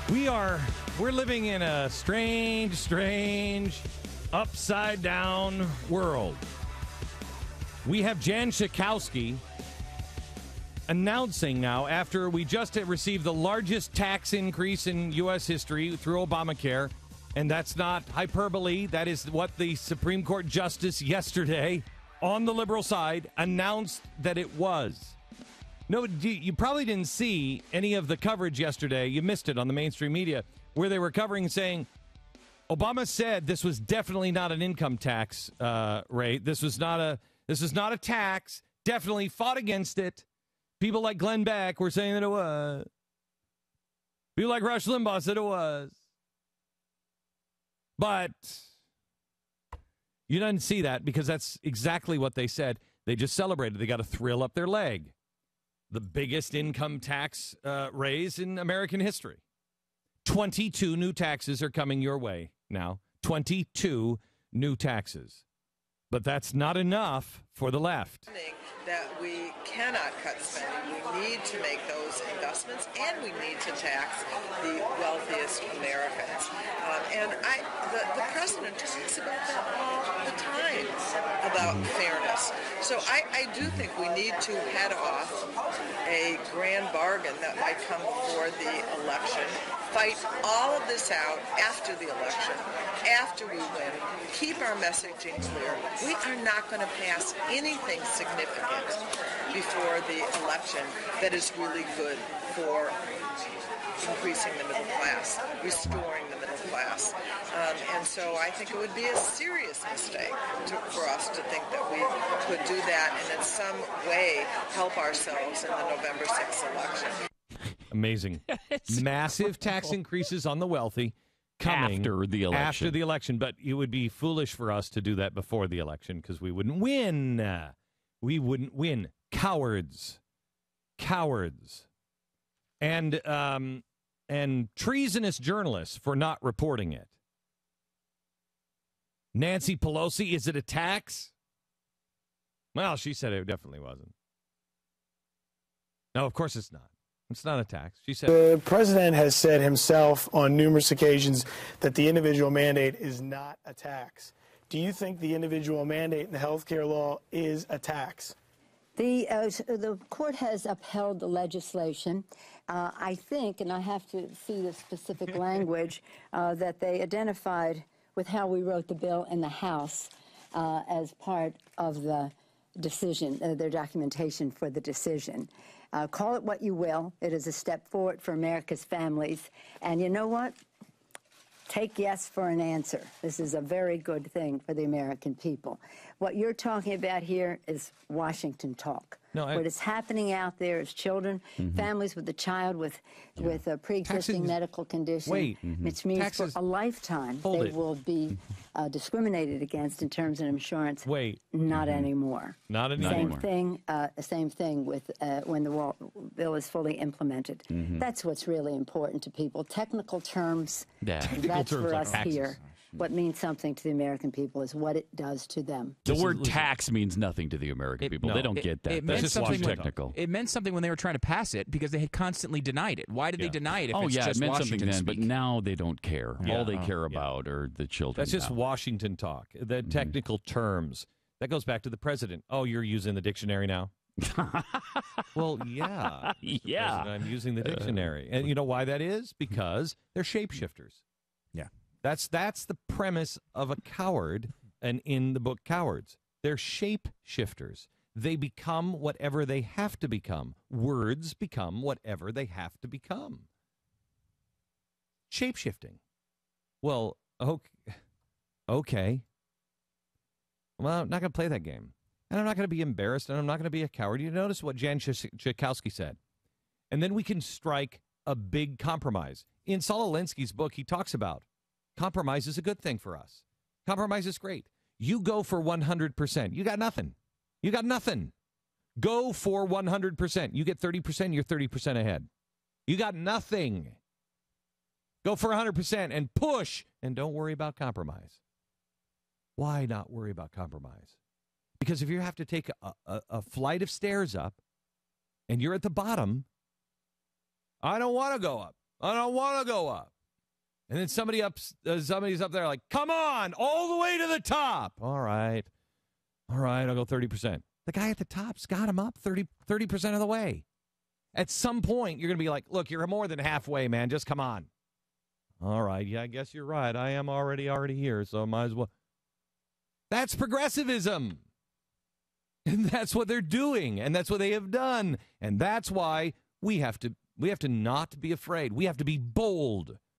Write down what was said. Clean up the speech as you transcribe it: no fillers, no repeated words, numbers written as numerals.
We're living in a strange, upside-down world. We have Jan Schakowsky announcing now, after we just received the largest tax increase in U.S. history through Obamacare, and that's not hyperbole. That is what the Supreme Court Justice yesterday on the liberal side announced that it was. No, you probably didn't see any of the coverage yesterday. You missed it on the mainstream media, where they were covering saying Obama said this was definitely not an income tax rate. This is not a tax. Definitely fought against it. People like Glenn Beck were saying that it was. People like Rush Limbaugh said it was. But you didn't see that because that's exactly what they said. They just celebrated. They got to thrill up their leg. The biggest income tax raise in American history. 22 new taxes are coming your way now. 22 new taxes. But that's not enough for the left. That we cannot cut spending. We need to make those investments, and we need to tax the wealthiest Americans. The president talks about that all the time, about fairness. So I do think we need to head off a grand bargain that might come before the election, fight all of this out after the election, after we win, keep our messaging clear. We are not going to pass anything significant before the election that is really good for increasing the middle class, restoring the middle class. And so I think it would be a serious mistake for us to think that we could do that and in some way help ourselves in the November 6th election. Amazing. Massive tax increases on the wealthy coming after the election. But it would be foolish for us to do that before the election because we wouldn't win. We wouldn't win. Cowards. And treasonous journalists for not reporting it. Nancy Pelosi, is it a tax? Well, she said it definitely wasn't. No, of course it's not. It's not a tax. She said the president has said himself on numerous occasions that the individual mandate is not a tax. Do you think the individual mandate in the health care law is a tax? The court has upheld the legislation. I think, and I have to see the specific language, that they identified with how we wrote the bill in the House as part of the decision, their documentation for the decision. Call it what you will. It is a step forward for America's families. And you know what? Take yes for an answer. This is a very good thing for the American people. What you're talking about here is Washington talk. What is happening out there is children, families with a child with a pre-existing medical condition, which means for a lifetime they will be discriminated against in terms of insurance. Not anymore. Not anymore. Same thing with when the bill is fully implemented. That's what's really important to people. Technical terms. That's for us here. What means something to the American people is what it does to them. The word tax means nothing to the American people. They don't get that. That's just technical. It meant something when they were trying to pass it because they had constantly denied it. Why did they deny it if it's just it meant Washington something then, speak? but now they don't care. All they care about are the children. That's just Washington talk. The technical terms. That goes back to the president. Oh, you're using the dictionary now? Well, yeah. I'm using the dictionary. And you know why that is? Because they're shapeshifters. Yeah. That's the premise of a coward, and in the book Cowards. They're shapeshifters. They become whatever they have to become. Words become whatever they have to become. Shapeshifting. Well, okay. Well, I'm not going to play that game. And I'm not going to be embarrassed, and I'm not going to be a coward. You notice what Jan Schakowsky said. And then we can strike a big compromise. In Saul Alinsky's book, he talks about compromise is a good thing for us. Compromise is great. You go for 100%. You got nothing. Go for 100%. You get 30%, you're 30% ahead. You got nothing. Go for 100% and push, and don't worry about compromise. Why not worry about compromise? Because if you have to take a flight of stairs up and you're at the bottom, I don't want to go up. I don't want to go up. And then somebody's up there like, come on, all the way to the top. All right, I'll go 30%. The guy at the top's got him up 30% of the way. At some point, you're going to be like, look, you're more than halfway, man. Just come on. All right, yeah, I guess you're right. I am already here, so might as well. That's progressivism. And that's what they're doing, and that's what they have done. And that's why we have to not be afraid. We have to be bold.